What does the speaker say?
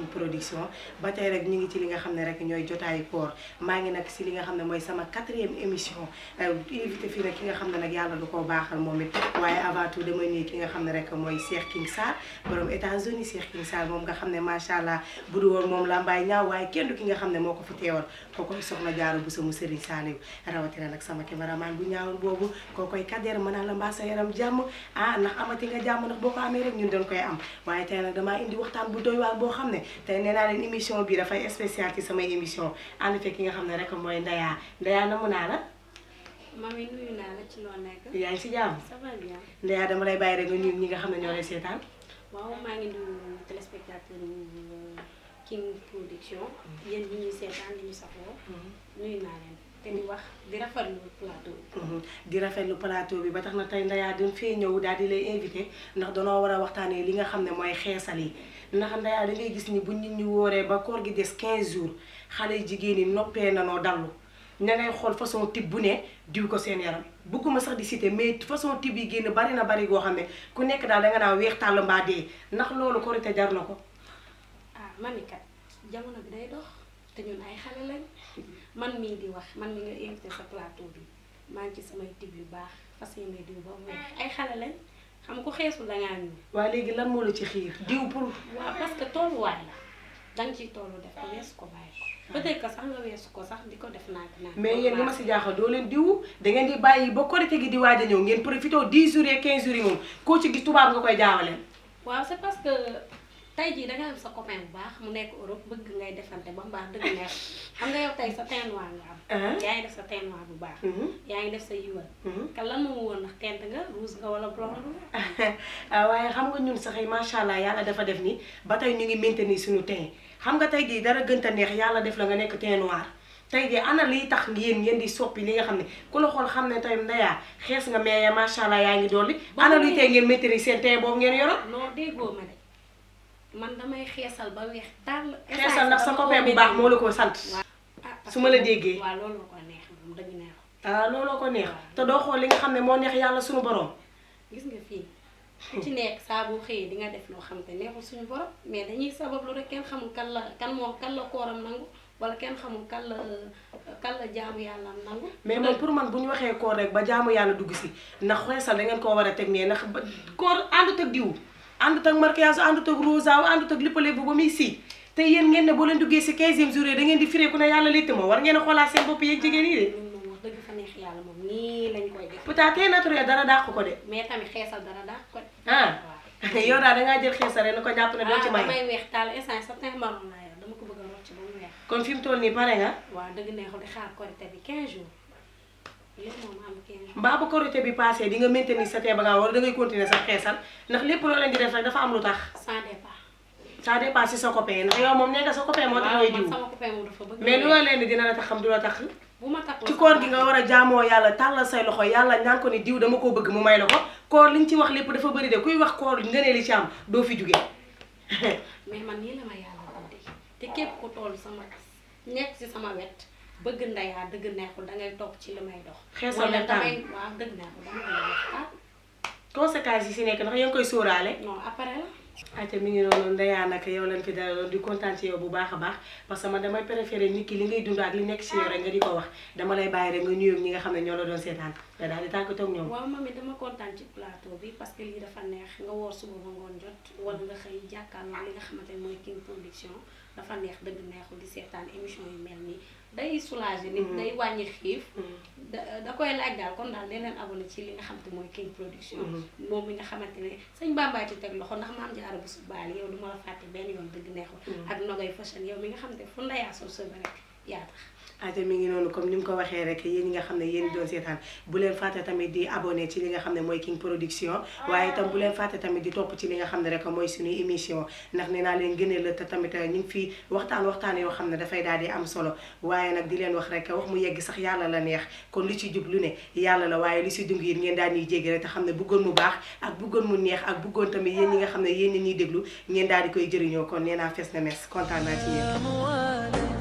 Production ba tey rek ñu ngi ci li nga xam ne rek ñooy jotaayu koor maa ngi nag si li nga xam ne mooy sama 4e émission invité fii nag ki nga xam ne nag yàlla du koo baaxal moom it waaye avant tout damay nuyu ki nga xam ne rek mooy Cheikh King Sarr borom États-Unis Cheikh King Sarr moom nga xam ne macha allah bu du woon moom la mbaay ñaaw waaye kenn du ki nga xam ne moo ko fi teewal kookoy soxna Jaara bu sama Serigne Saliou rawatina nag sama cameraman bu ñaawul boobu kookoy Kader mën naa la mbaa sa yaram jàmm ndax amati nga jàmm ndax boo ko amee rek ñun dañ koy am waaye tey nag damaa indi waxtaan bu doy waar boo xam ne tey nee naa leen émission bi dafay spécial ci samay émission ànd fekk ki nga xam ne rek mooy Ndeya namu naa la. mami nuyu naa la ci loo nekk. yaa ngi si jàmm. ça va bien. Ndeya dama lay bàyyi rek nga nuyu ñi nga xam ne ñoo lay seetaan. waaw maa ngi nuyu téléspectateur King Production. yéen ñi ñuy seetaan di ñu safoo. nuyu naa leen te di wax di rafetlu plateau bi. di rafetlu plateau bi ba tax na tey Ndeya dañ fee ñëw daal di lay invité ndax danoo war a waxtaanee li nga xam ne mooy xeesal yi. ndax Ndeya da ngay gis ni bu nit ñi wooree ba koor gi des 15 jours xale jigéen ñi noppee nanoo dallu ña ngay xool façon type bu ne diw ko seen yaram bëgguma sax di citer mais façon type yi génn bari na bari goo xam ne ku nekk daal danga naa weex tàll mbaa dee ndax loolu korite jar na ko. mami kat jamono bi day dox te ñun ay xale lañ man mii di wax man mi nga invité sa plateau bi maa ngi ci samay type yu baax fas yéene diw ba mu weex ay xale lañ. xam ko xeesul dangaa ñëw. waaye léegi lan moo la ci xiir diw pour. waaw parce que tolluwaay la danga ciy tollu def ko weesu ko bàyyi ko. peut-être que sax nga weesu ko sax di ko def naa mais yéen li ma si jaaxal doo leen diw da ngeen di bàyyi ba korite gi di waaj a ñëw ngeen profité 10 jours et 15 jours yi moom koo ci gis tubaab nga koy jaawaleen. waaw c'est parce que tey jii danga am sa copain bu baax mu nekk Europe bëgg ngay defante ba mu baax dëgg neex xam nga yow tey sa teint noir nga am. yaa ngi def sa teint noir bu baax. yaa ngi def sa yiwal. kan lan moo woon ndax teint nga rouge nga wala blonde. waaye xam nga ñun sax macha allah yàlla dafa def ni ba tey ñu ngi maintenir suñu teint xam nga tey jii dara gënta neex yàlla def la nga nekk teint noir tey jii ana liy tax ngeen di soppi li nga xam ne ku la xool xam ne tey Ndeya xees nga mais macha allah yaa ngi dolli. ana luy tey ngeen maintenir seen teint boobu ngeen yoroon. non déggoo ma de man damay xeesal ba weex tàll. xeesal ndax sa copain bu baax moo la ko sant. su ma la déggee. waaw loolu ko neex moom dëgg neex. looloo ko neex te doo xool li nga xam ne moo neex yàlla suñu borom. gis nga fii ku ci nekk saa boo xëyee di nga def loo xam te neexul suñu borom mais dañuy sabablu rek kenn xamul kan la kooram nangu wala kenn xamul kan la jaamu yàlla nangu. mais man pour man bu ñu waxee koor rek ba jaamu yàlla dugg si ndax xeesal da ngeen koo war a teg nee ndax ba koor àndut ak diw àndut ak maquillage àndut ak rosa àndut ak lippale bu ba muy si te yéen ngeen ne boo leen duggee si 15e jour da ngeen di firé ku ne yàlla létt ma war ngeen a xoolaat seen bopp yéen jigéen yi de. wax dëgg fa neex yàlla moom nii lañ koy def. peut-être naturel dara dàq ko de. mais tamit xeesal dara dàq ko de. yow daal dangaa jël xeesal rek na ko jàpp ne doo ci may. damay weex taal instant sa teint marron laa yor dama ko bëgg a rocc ba mu weex. kon fi mu toll nii pare nga. waaw dëgg neexul di xaar korité bi 15 jours lépp moom am 15 jours. mbaa bu korité bi passé di nga maintenir sa teint ba nga wala dangay continuer sa xeesal ndax lépp loo leen di def rek dafa am lu tax. ça dépend si sa copain ndax yow moom nee nga sa copain moo tax ngay diw. sama copain moom dafa bëgg. mais lu la leen di dina la tax xam du la tax. bu ma taxul ci koor gi nga war a jaamoo yàlla tàllal say loxo yàlla ñaan ko ni diw dama koo bëgg mu may la ko koor liñ ci wax lépp dafa bëri de kuy wax koor ngënee li ci am doo fi jugee. mais man nii la ma yàlla bindee te képp ku toll sama nekk ci sama wet bëgg Ndeya dëgg neexul dangay topp ci li may dox. xeesal la tànn waaw dëgg neexul dama koy wax conséquences yi si nekk ndax yaa ngi koy sóoraale. non après la. ayca mi ngi noonu Ndeya nag yow lañ fi dalaloon di kontaan ci yow bu baax a baax parce que man damay préféré nit ki li ngay dund ak li nekk ci yow rek nga di ko wax dama lay bàyyi rek nga nuyoog ñi nga xam ne ñoo la doon seetaan nga daal di tàggatoo ak ñoom. waaw mami dama kontaan ci plateau bi parce que lii dafa neex nga woor suba ba ngoon jot wala nga xëy jàkkaarloo li nga xamante ne mooy King Production dafa neex dëgg neexul di seetaan émission yu mel nii day soulager nit day wàññi xiif da koy laaj daal kon daal dee leen abonné ci li nga xamante mooy King Production moom mi nga xamante ne sëñ Bamba ci teg loxo ndax Maam Jaara bu su baal yow du ma la fàtte benn yoon dëgg neexul ak Nogay Fashion yow mi nga xamante fu Ndeya sol sëba rek yaa tax ayca mi ngi noonu comme ni mu ko waxee rek yéen ñi nga xam ne yéen doon seetaan bu leen fàtte tamit di abonné ci li nga xam ne mooy King Production waaye itam bu leen fàtte tamit di topp ci li nga xam ne rek mooy suñuy émission ndax nee naa leen gënee la te tamit ñu ngi fii waxtaan yoo xam ne dafay daal di am solo waaye nag di leen wax rek wax mu yegg sax yàlla la neex kon lu ci jub lu ne yàlla la waaye lu ci dung yi ngeen daal ñuy jéggi rek te xam ne bëggoon mu baax ak bëggoon mu neex ak bëggoon tamit yéen ñi nga xam ne yéen ñi ñuy déglu ngeen daal di koy jëriñoo kon nee naa fes na mes kontaan naa ci yéen